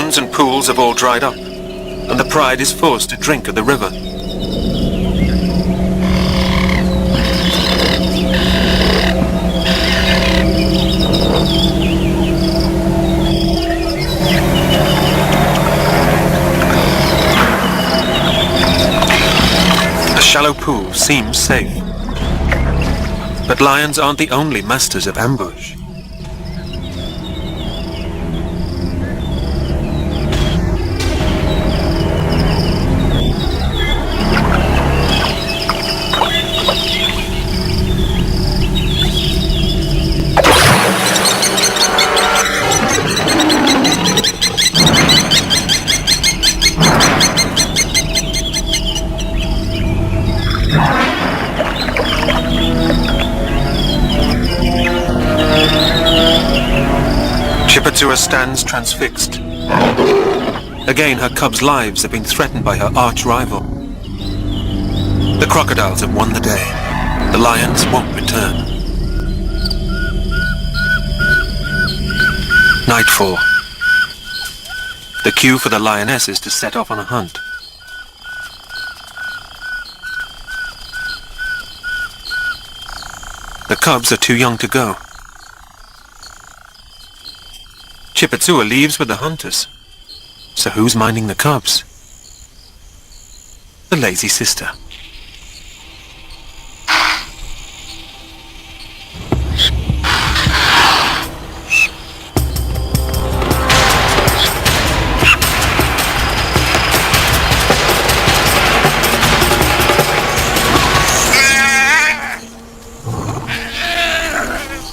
lagoons and pools have all dried up, and the pride is forced to drink of the river. The shallow pool seems safe, but lions aren't the only masters of ambush. Stands transfixed. Again, her cubs' lives have been threatened by her arch-rival. The crocodiles have won the day. The lions won't return. Nightfall. The cue for the lionesses to set off on a hunt. The cubs are too young to go. Chipatsua leaves with the hunters. So who's minding the cubs? The lazy sister.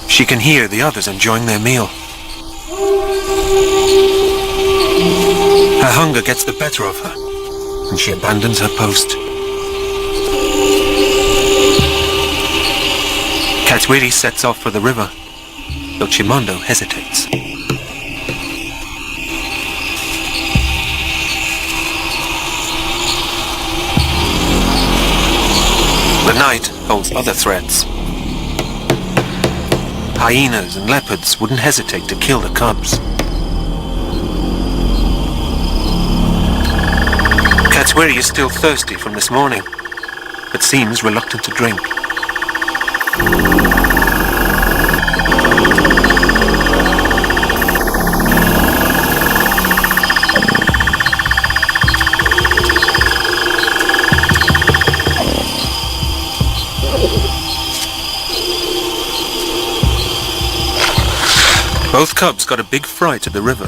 She can hear the others enjoying their meal. Her hunger gets the better of her, and she abandons her post. Katwiri sets off for the river, though Chimondo hesitates. The night holds other threats. Hyenas and leopards wouldn't hesitate to kill the cubs. Katwiri is still thirsty from this morning, but seems reluctant to drink. Both cubs got a big fright at the river,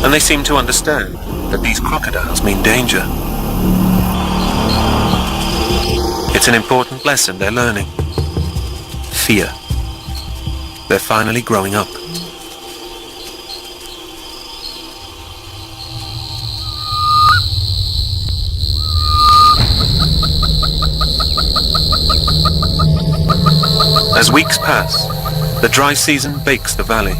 and they seem to understand that these crocodiles mean danger. It's an important lesson they're learning. Fear. They're finally growing up. As weeks pass, the dry season bakes the valley.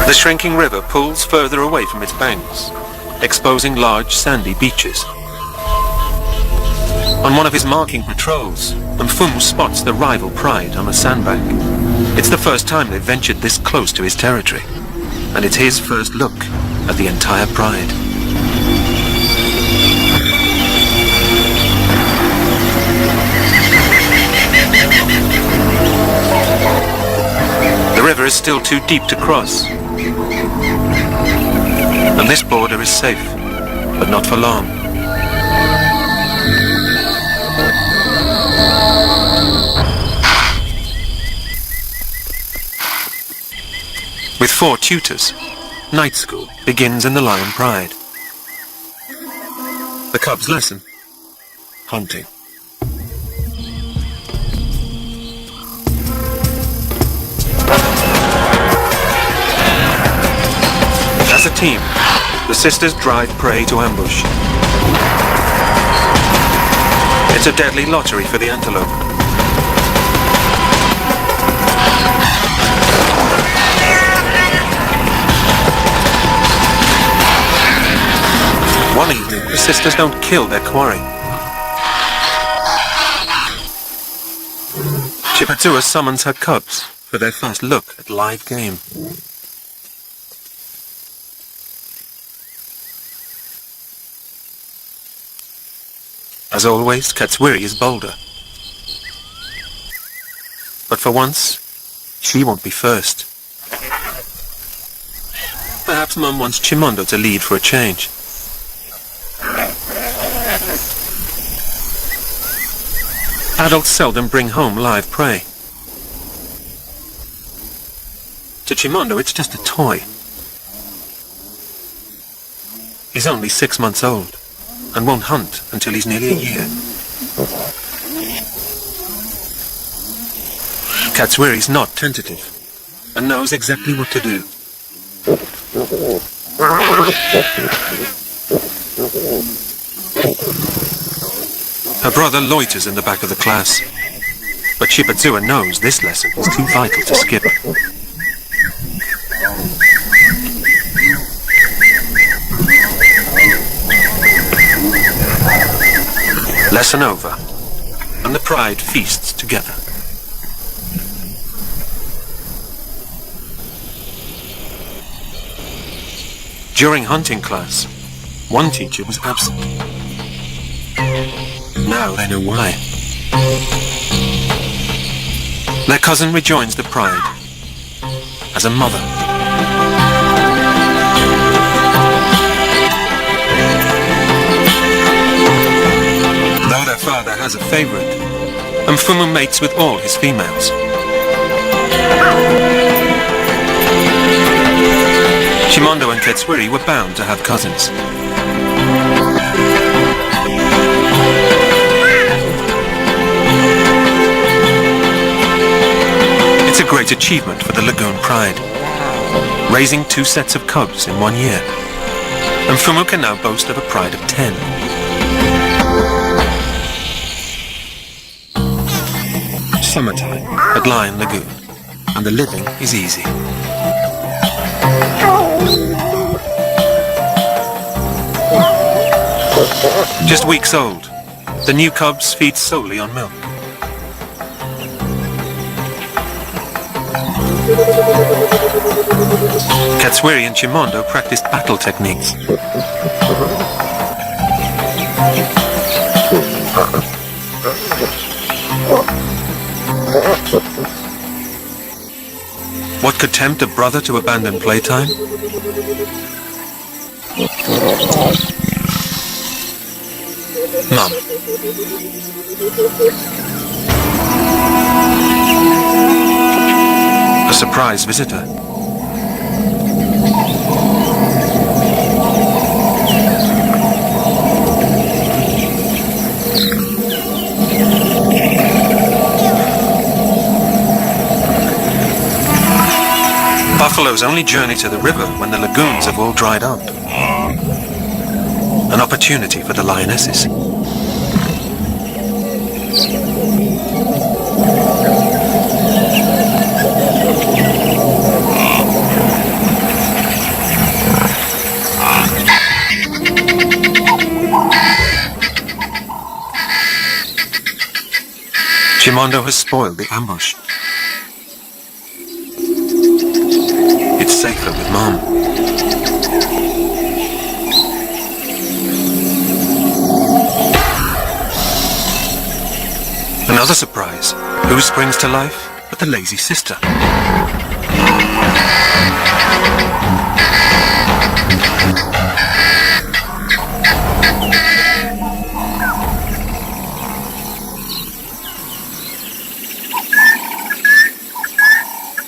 The shrinking river pulls further away from its banks, exposing large sandy beaches. On one of his marking patrols, Mfumu spots the rival pride on a sandbank. It's the first time they've ventured this close to his territory, and it's his first look at the entire pride. The river is still too deep to cross, and this border is safe, but not for long. With 4 tutors, night school begins in the Lion Pride. The cubs' lesson: hunting. As a team, the sisters drive prey to ambush. It's a deadly lottery for the antelope. One evening, the sisters don't kill their quarry. Chipatsua summons her cubs for their first look at live game. As always, Katswiri is bolder. But for once, she won't be first. Perhaps Mum wants Chimondo to lead for a change. Adults seldom bring home live prey. To Chimondo, it's just a toy. He's only 6 months old and won't hunt until he's nearly a year. Katswiri's not tentative and knows exactly what to do. Her brother loiters in the back of the class, but Chipatsua knows this lesson is too vital to skip. Lesson over, and the pride feasts together. During hunting class, one teacher was absent. Now they know why. Their cousin rejoins the pride as a mother. Though their father has a favorite, Mfumu mates with all his females. Chimondo and Katswiri were bound to have cousins. It's a great achievement for the Lagoon Pride, raising 2 sets of cubs in 1 year. Mfumu can now boast of a pride of 10. Summertime at Lion Lagoon, and the living is easy. Just weeks old, the new cubs feed solely on milk. Katswiri and Chimondo practiced battle techniques. What could tempt a brother to abandon playtime? Mum. A surprise visitor. Buffaloes only journey to the river when the lagoons have all dried up. An opportunity for the lionesses. Chimondo has spoiled the ambush. It's safer with Mom. Another surprise. Who springs to life but the lazy sister?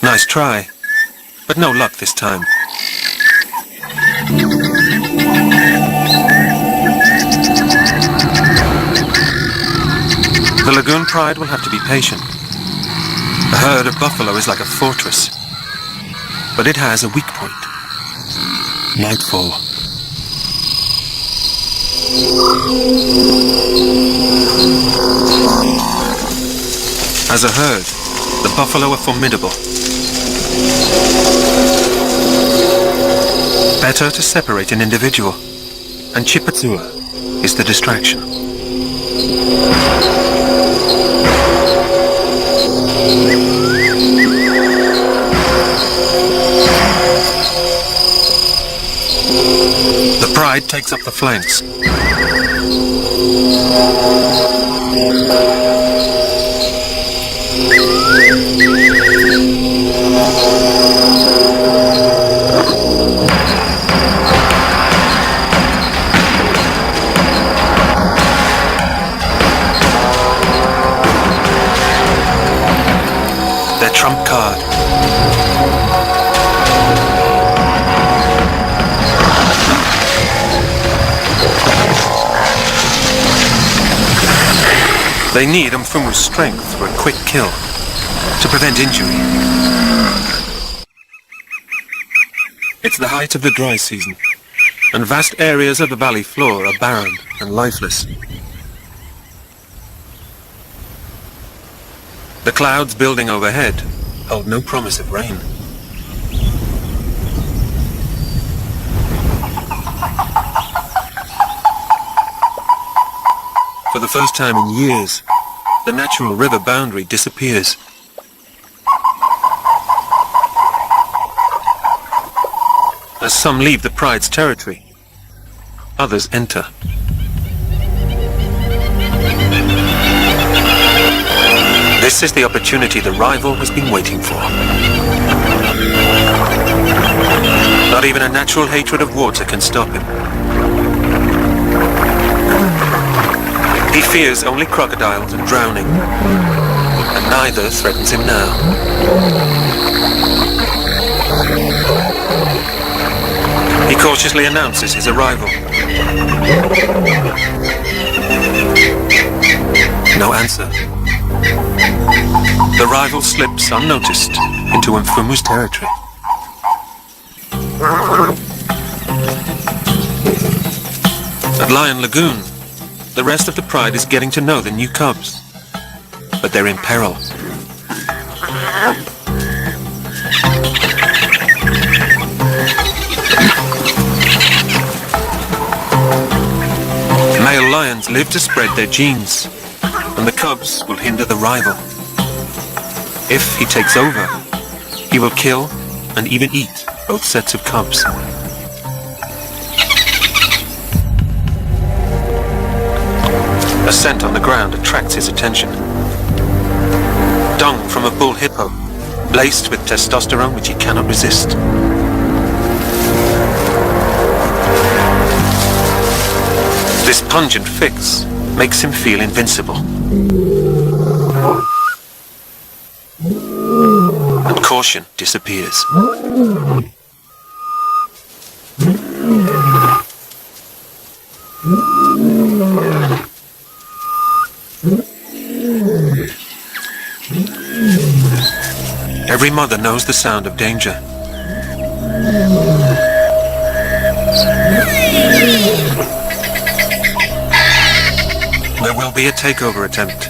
Nice try, but no luck this time. The Lagoon Pride will have to be patient. A herd of buffalo is like a fortress, but it has a weak point. Nightfall. As a herd, the buffalo are formidable. Better to separate an individual, and Chipatsua is the distraction. Pride takes up the flanks. Their trump card. They need Mfumu's strength for a quick kill, to prevent injury. It's the height of the dry season, and vast areas of the valley floor are barren and lifeless. The clouds building overhead hold no promise of rain. For the first time in years, the natural river boundary disappears. As some leave the Pride's territory, others enter. This is the opportunity the rival has been waiting for. Not even a natural hatred of water can stop him. He fears only crocodiles and drowning, and neither threatens him now. He cautiously announces his arrival. No answer. The rival slips unnoticed into Mfumu's territory. At Lion Lagoon, the rest of the Pride is getting to know the new cubs, but they're in peril. Male lions live to spread their genes, and the cubs will hinder the rival. If he takes over, he will kill and even eat both sets of cubs. A scent on the ground attracts his attention. Dung from a bull hippo, laced with testosterone which he cannot resist. This pungent fix makes him feel invincible. And caution disappears. Every mother knows the sound of danger. There will be a takeover attempt,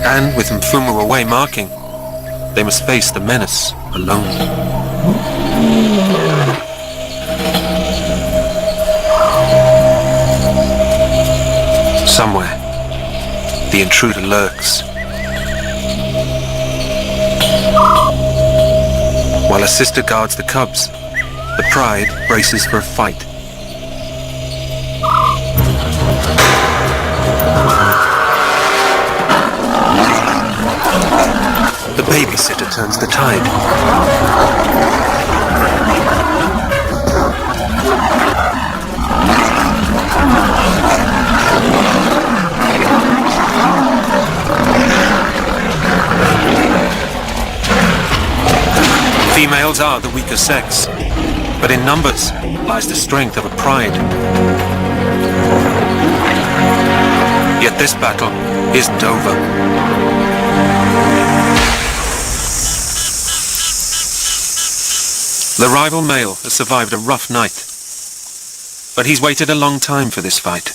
and with Mfumu away marking, they must face the menace alone. Somewhere, the intruder lurks. While a sister guards the cubs, the Pride braces for a fight. The babysitter turns the tide. Females are the weaker sex, but in numbers lies the strength of a Pride. Yet this battle isn't over. The rival male has survived a rough night, but he's waited a long time for this fight,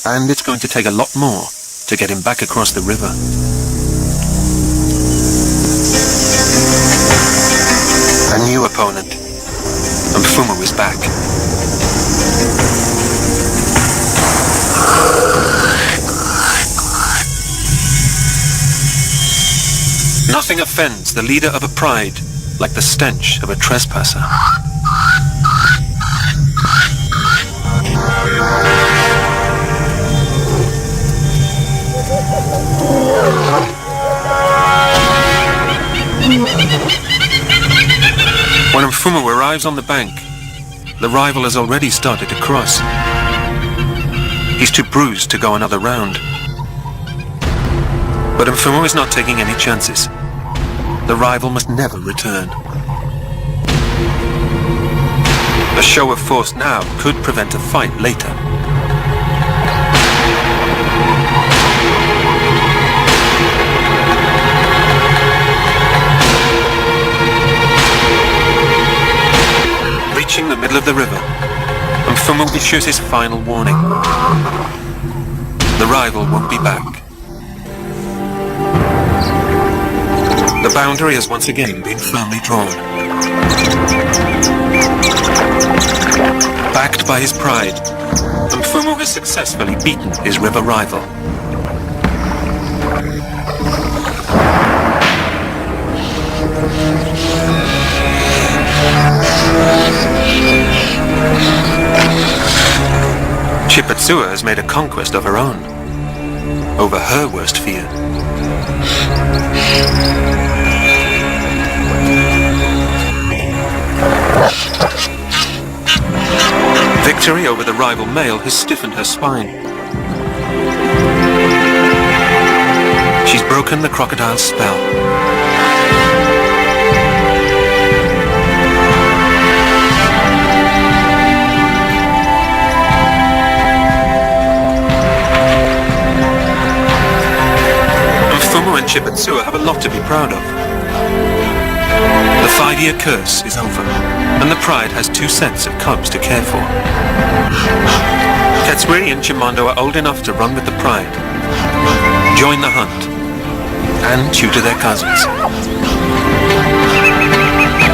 and it's going to take a lot more to get him back across the river. A new opponent, and Mfumu is back. Nothing offends the leader of a Pride like the stench of a trespasser. When Mfumu arrives on the bank, the rival has already started to cross. He's too bruised to go another round. But Mfumu is not taking any chances. The rival must never return. A show of force now could prevent a fight later. Reaching the middle of the river, Mfumu issues his final warning. The rival won't be back. The boundary has once again been firmly drawn. Backed by his pride, Mfumu has successfully beaten his river rival. Chipatsua has made a conquest of her own, over her worst fear. Victory over the rival male has stiffened her spine. She's broken the crocodile's spell. Mfumu and Chipatsua have a lot to be proud of. The 5-year curse is over, and the pride has 2 sets of cubs to care for. Katswiri and Chimondo are old enough to run with the pride, join the hunt, and tutor their cousins.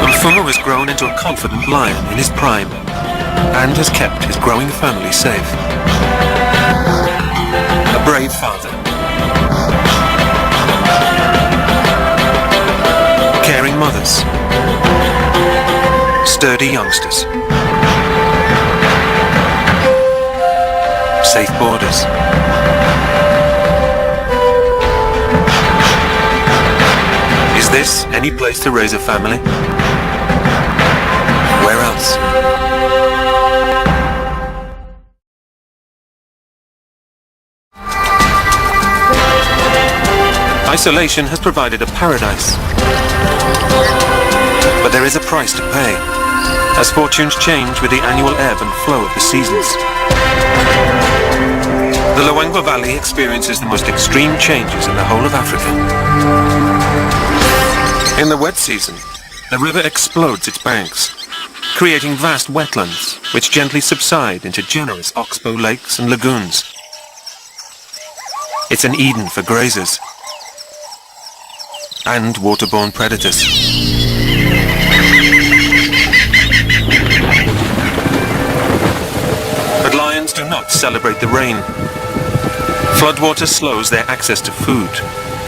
Mfumu has grown into a confident lion in his prime, and has kept his growing family safe. A brave father. Caring mothers, sturdy youngsters, safe borders. Is this any place to raise a family? Where else? Isolation has provided a paradise. But there is a price to pay, as fortunes change with the annual ebb and flow of the seasons. The Luangwa Valley experiences the most extreme changes in the whole of Africa. In the wet season, the river explodes its banks, creating vast wetlands which gently subside into generous oxbow lakes and lagoons. It's an Eden for grazers and waterborne predators. But lions do not celebrate the rain. Floodwater slows their access to food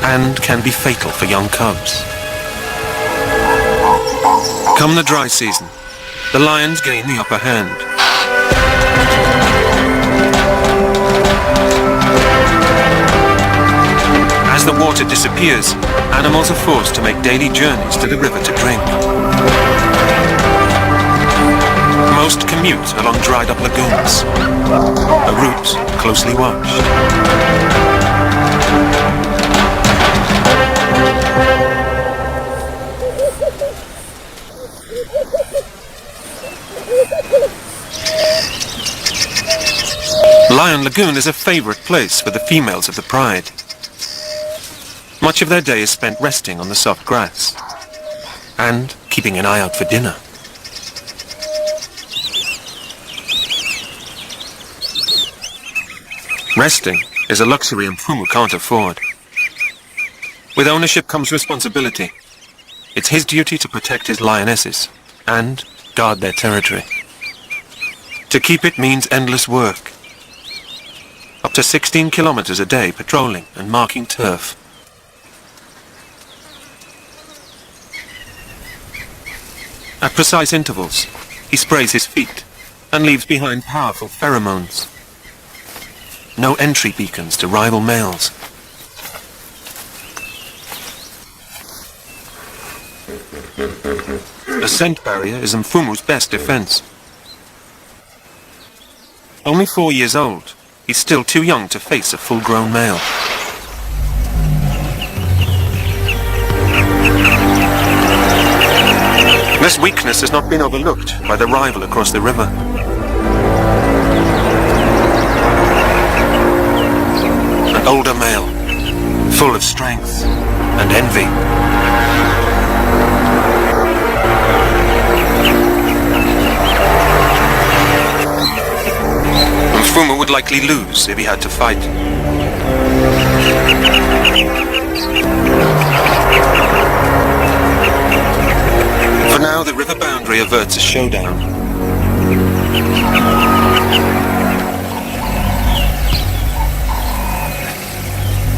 and can be fatal for young cubs. Come the dry season, the lions gain the upper hand. As the water disappears, animals are forced to make daily journeys to the river to drink. Most commute along dried-up lagoons, a route closely watched. Lion Lagoon is a favorite place for the females of the pride. Much of their day is spent resting on the soft grass and keeping an eye out for dinner. Resting is a luxury Mfumu can't afford. With ownership comes responsibility. It's his duty to protect his lionesses and guard their territory. To keep it means endless work. Up to 16 kilometers a day patrolling and marking turf. At precise intervals, he sprays his feet and leaves behind powerful pheromones. No entry beacons to rival males. A scent barrier is Mfumu's best defense. Only 4 years old, he's still too young to face a full-grown male. This weakness has not been overlooked by the rival across the river. An older male, full of strength and envy. Mfumu would likely lose if he had to fight. For now, the river boundary averts a showdown.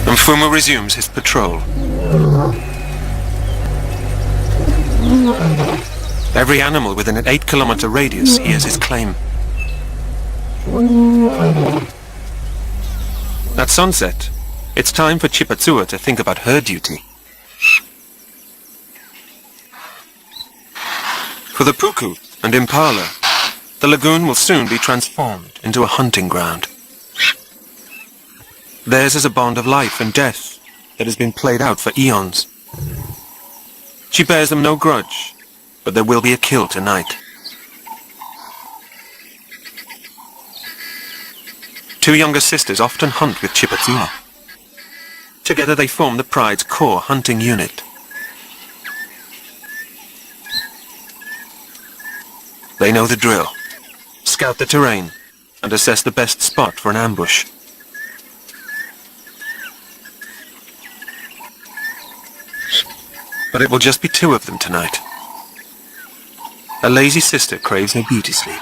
Mfumu resumes his patrol. Every animal within an 8-kilometer radius hears his claim. At sunset, it's time for Chipatsua to think about her duty. For the puku and impala, the lagoon will soon be transformed into a hunting ground. Theirs is a bond of life and death that has been played out for eons. She bears them no grudge, but there will be a kill tonight. Two younger sisters often hunt with Chipatsua. Together they form the Pride's core hunting unit. They know the drill, scout the terrain, and assess the best spot for an ambush. But it will just be two of them tonight. A lazy sister craves her beauty sleep.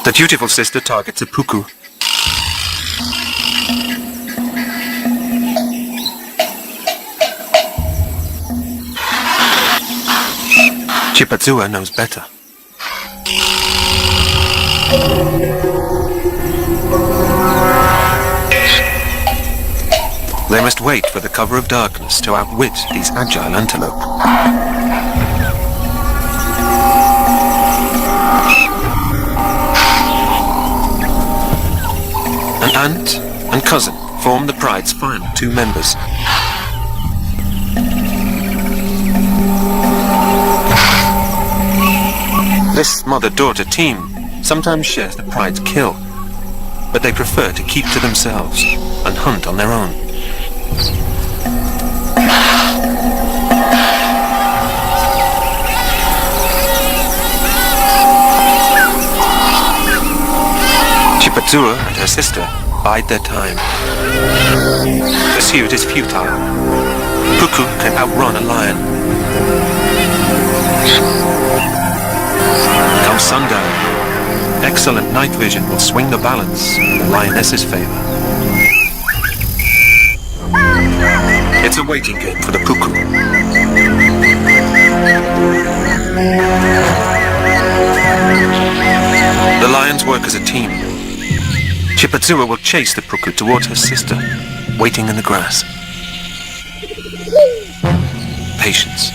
The dutiful sister targets a puku. Chipatsua knows better. They must wait for the cover of darkness to outwit these agile antelope. An aunt and cousin form the Pride's final two members. This mother-daughter team sometimes shares the Pride's kill, but they prefer to keep to themselves and hunt on their own. Chipatsua and her sister bide their time. Pursuit is futile. Puku can outrun a lion. Come sundown, excellent night vision will swing the balance in the lioness's favor. It's a waiting game for the puku. The lions work as a team. Chipatsua will chase the puku towards her sister, waiting in the grass. Patience.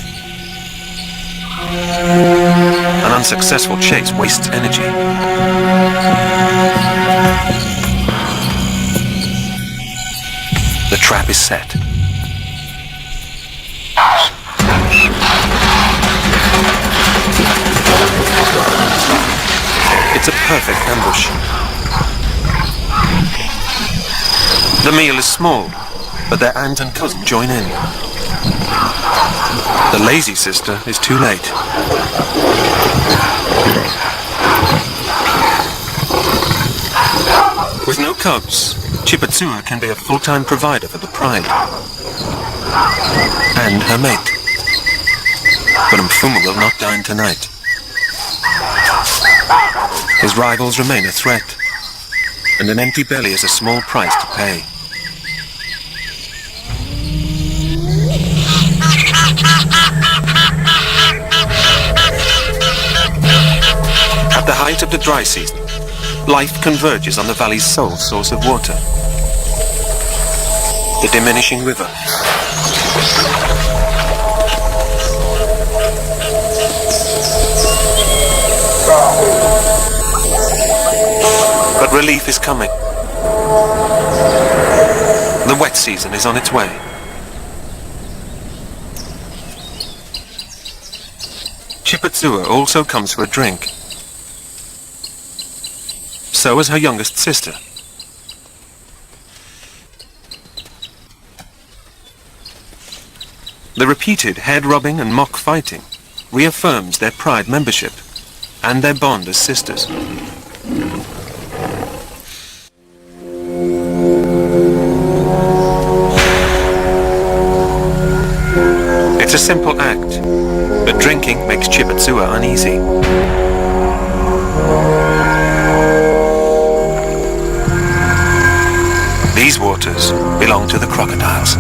An unsuccessful chase wastes energy. The trap is set. It's a perfect ambush. The meal is small, but their aunt and cousin join in. The lazy sister is too late. With no cubs, Chipatsua can be a full-time provider for the Pride. And her mate. But Mfumu will not dine tonight. His rivals remain a threat, and an empty belly is a small price to pay. At the height of the dry season, life converges on the valley's sole source of water, the diminishing river. But relief is coming. The wet season is on its way. Chipatsua also comes for a drink. So is her youngest sister. The repeated head-rubbing and mock fighting reaffirms their pride membership and their bond as sisters. It's a simple act, but drinking makes Chipatsua uneasy. These waters belong to the crocodiles.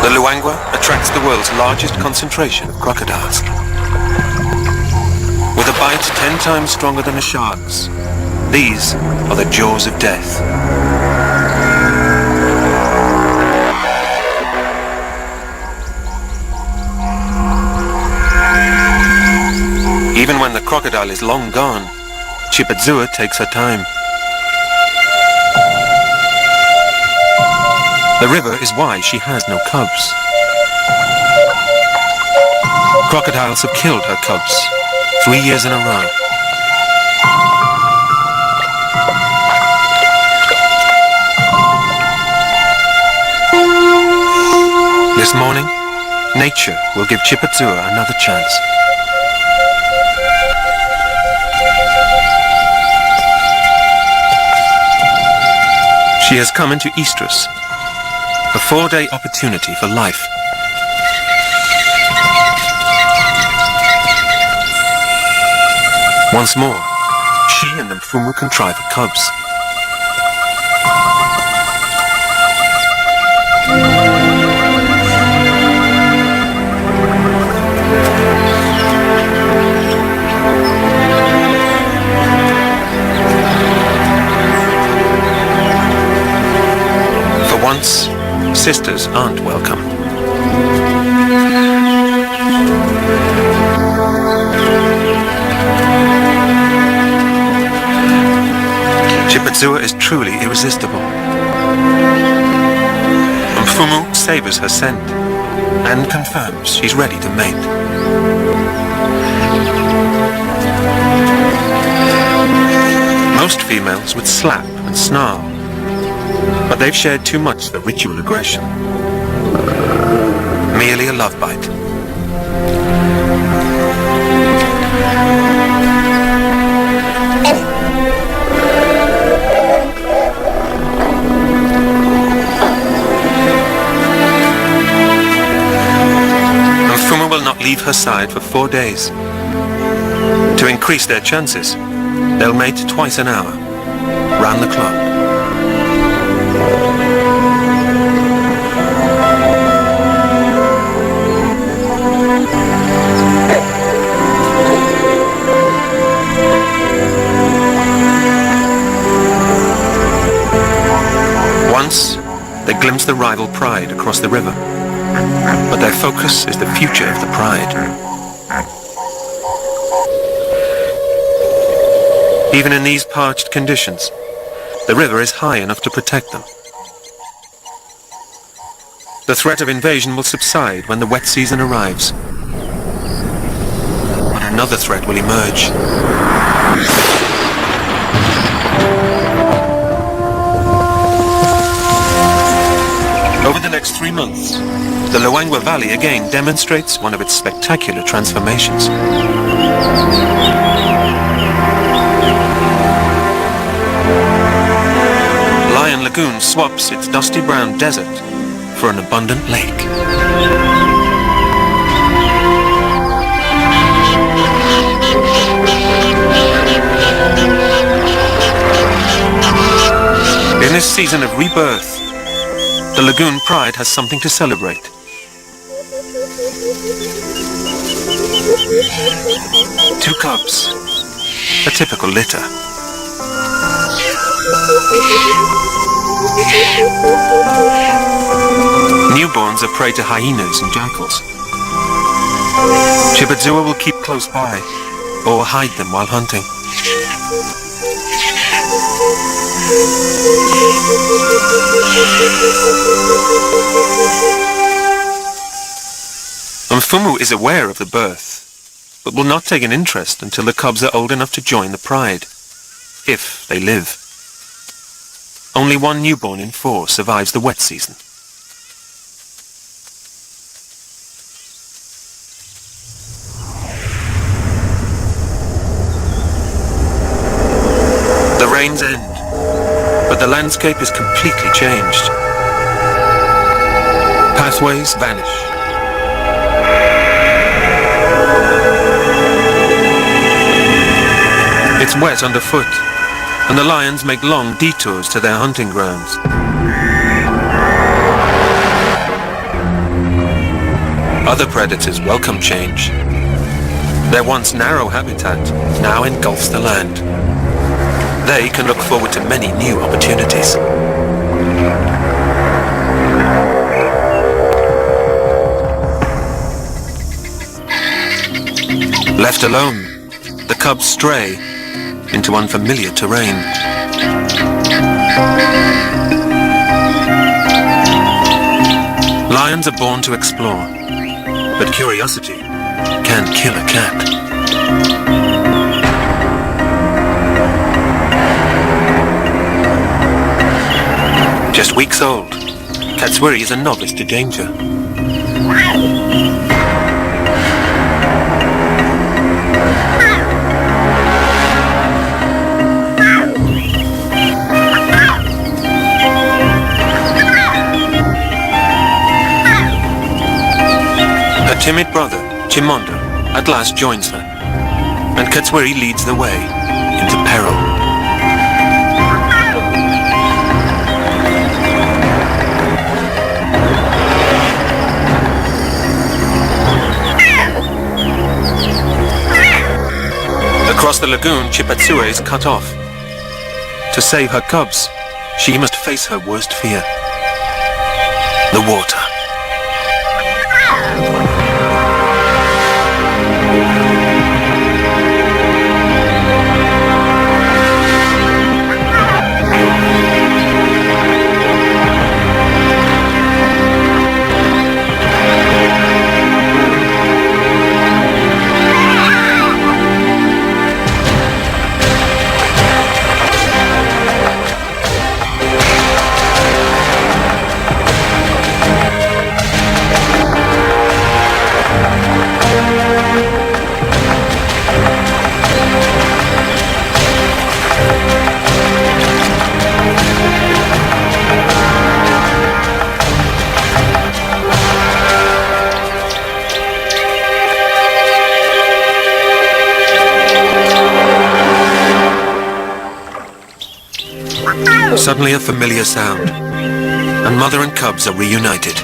The Luangwa attracts the world's largest concentration of crocodiles. With a bite 10 times stronger than a shark's, these are the jaws of death. Even when the crocodile is long gone, Chipatsua takes her time. The river is why she has no cubs. Crocodiles have killed her cubs 3 years in a row. This morning, nature will give Chipatsua another chance. She has come into Estrus, a 4-day opportunity for life. Once more, she and the Mfumu contrive for cubs. For once, sisters aren't welcome. Chipatsua is truly irresistible. Mfumu savors her scent and confirms she's ready to mate. Most females would slap and snarl, but they've shared too much of ritual aggression. Merely a love bite. Mfumu will not leave her side for 4 days. To increase their chances, they'll mate twice an hour, round the clock. Once, they glimpse the rival pride across the river, but their focus is the future of the pride. Even in these parched conditions, the river is high enough to protect them. The threat of invasion will subside when the wet season arrives. But another threat will emerge. Over the next 3 months, the Luangwa Valley again demonstrates one of its spectacular transformations. Lion Lagoon swaps its dusty brown desert for an abundant lake. In this season of rebirth, The lagoon pride has something to celebrate. Two cubs, a typical litter. Newborns are prey to hyenas and jackals. Chipatsua will keep close by or hide them while hunting. Mfumu is aware of the birth, but will not take an interest until the cubs are old enough to join the pride, if they live. Only one newborn in 4 survives the wet season. The rains end, but the landscape is completely changed. Pathways vanish. It's wet underfoot, and the lions make long detours to their hunting grounds. Other predators welcome change. Their once narrow habitat now engulfs the land. They can look forward to many new opportunities. Left alone, the cubs stray into unfamiliar terrain. Lions are born to explore, but curiosity can kill a cat. Just weeks old, Katswiri is a novice to danger. Her timid brother, Chimondo, at last joins her, and Katswiri leads the way into peril. Across the lagoon, Chipatsua is cut off. To save her cubs, she must face her worst fear: the water. Suddenly a familiar sound, and mother and cubs are reunited.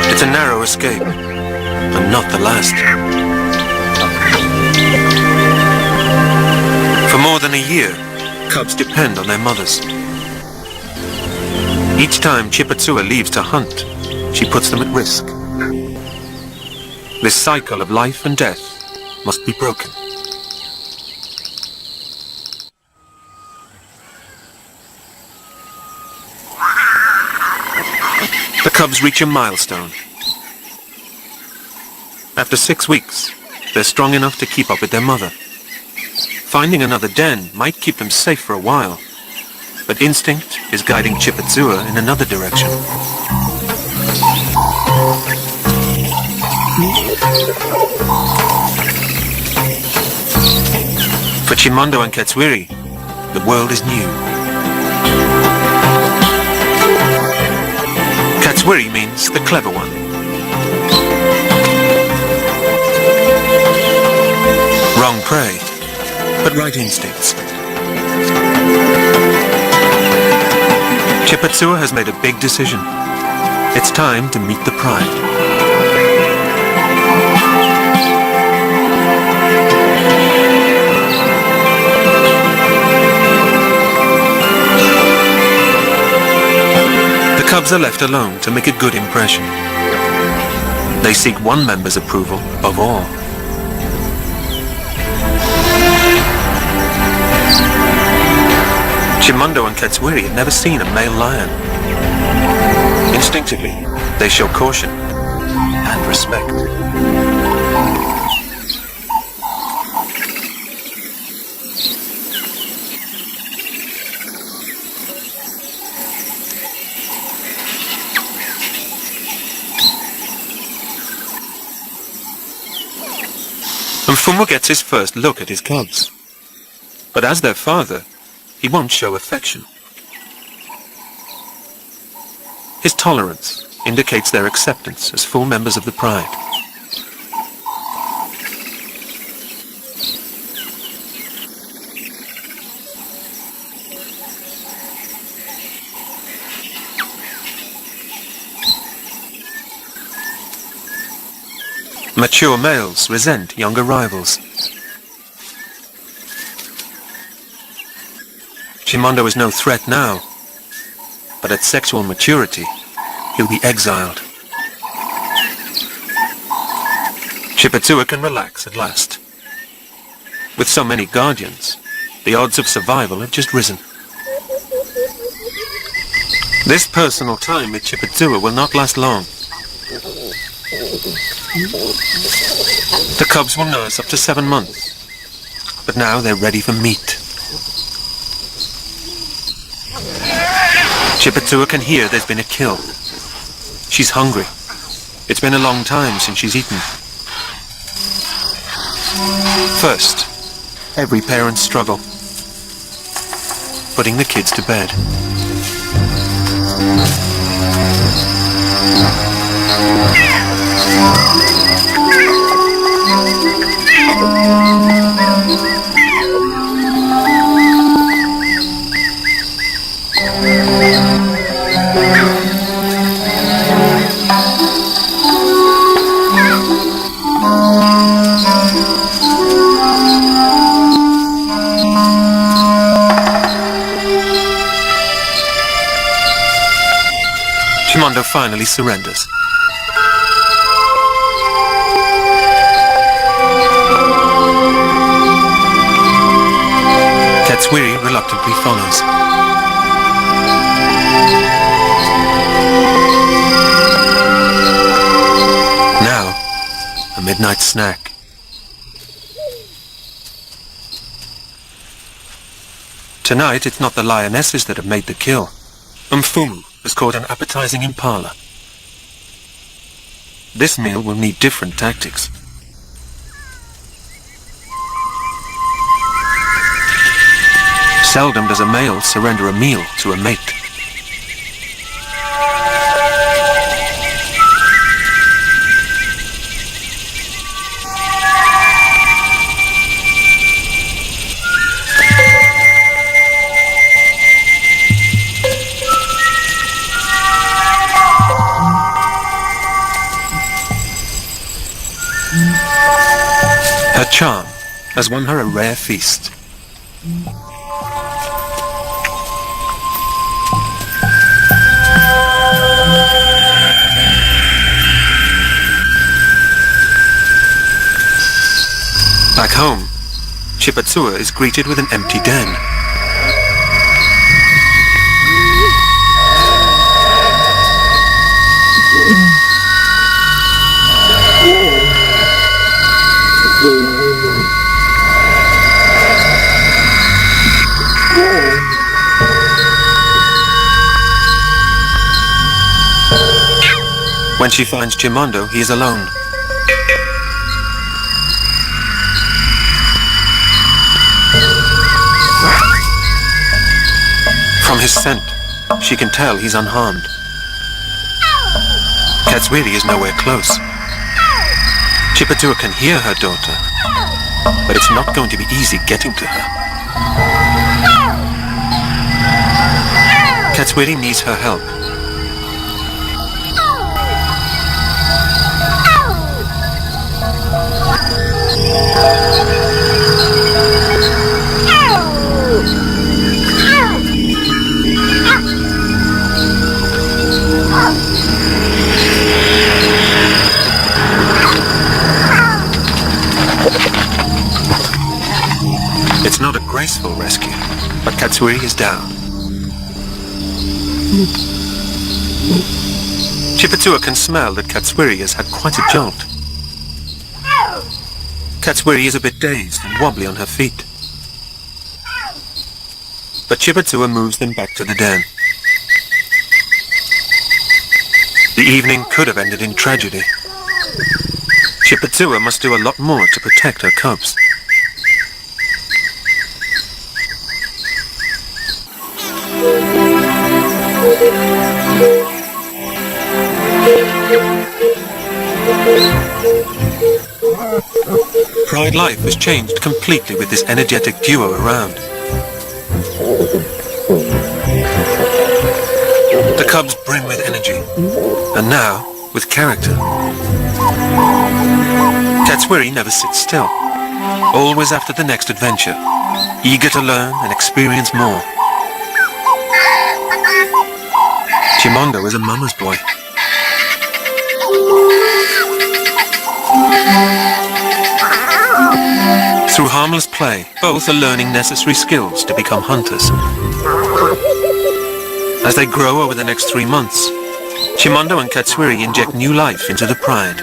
It's a narrow escape, and not the last. For more than a year, cubs depend on their mothers. Each time Chipatsua leaves to hunt, she puts them at risk. This cycle of life and death must be broken. The cubs reach a milestone. After 6 weeks, they're strong enough to keep up with their mother. Finding another den might keep them safe for a while, but instinct is guiding Chipatsua in another direction. For Chimondo and Katswiri, the world is new. Katswiri means the clever one. Wrong prey, but right instincts. Chipatsua has made a big decision. It's time to meet the pride. The cubs are left alone to make a good impression. They seek one member's approval above all. Chimondo and Katswiri had never seen a male lion. Instinctively, they show caution and respect. Mfumu gets his first look at his cubs. But as their father, he won't show affection. His tolerance indicates their acceptance as full members of the pride. Mature males resent younger rivals. Chimondo is no threat now, but at sexual maturity, he'll be exiled. Chipatsua can relax at last. With so many guardians, the odds of survival have just risen. This personal time with Chipatsua will not last long. The cubs will nurse up to 7 months, but now they're ready for meat. Chipatsua can hear there's been a kill. She's hungry. It's been a long time since she's eaten. First, every parent's struggle. Putting the kids to bed. Chimondo finally surrenders. Katswiri reluctantly follows. Now, a midnight snack. Tonight, it's not the lionesses that have made the kill. Mfumu has caught an appetizing impala. This meal will need different tactics. Seldom does a male surrender a meal to a mate. Her charm has won her a rare feast. Back home, Chipatsua is greeted with an empty den. When she finds Chimondo, he is alone. From his scent, she can tell he's unharmed. Katswiri is nowhere close. Chipatsua can hear her daughter, but it's not going to be easy getting to her. Katswiri needs her help. It's not a graceful rescue, but Katswiri is down. Chipatua can smell that Katswiri has had quite a jolt. Katswiri is a bit dazed and wobbly on her feet. But Chipatua moves them back to the den. The evening could have ended in tragedy. Chipatua must do a lot more to protect her cubs. Pride life has changed completely with this energetic duo around. The cubs brim with energy, and now with character. Katswiri never sits still, always after the next adventure, eager to learn and experience more. Chimondo is a mama's boy. Through harmless play, both are learning necessary skills to become hunters. As they grow over the next 3 months, Chimondo and Katswiri inject new life into the pride.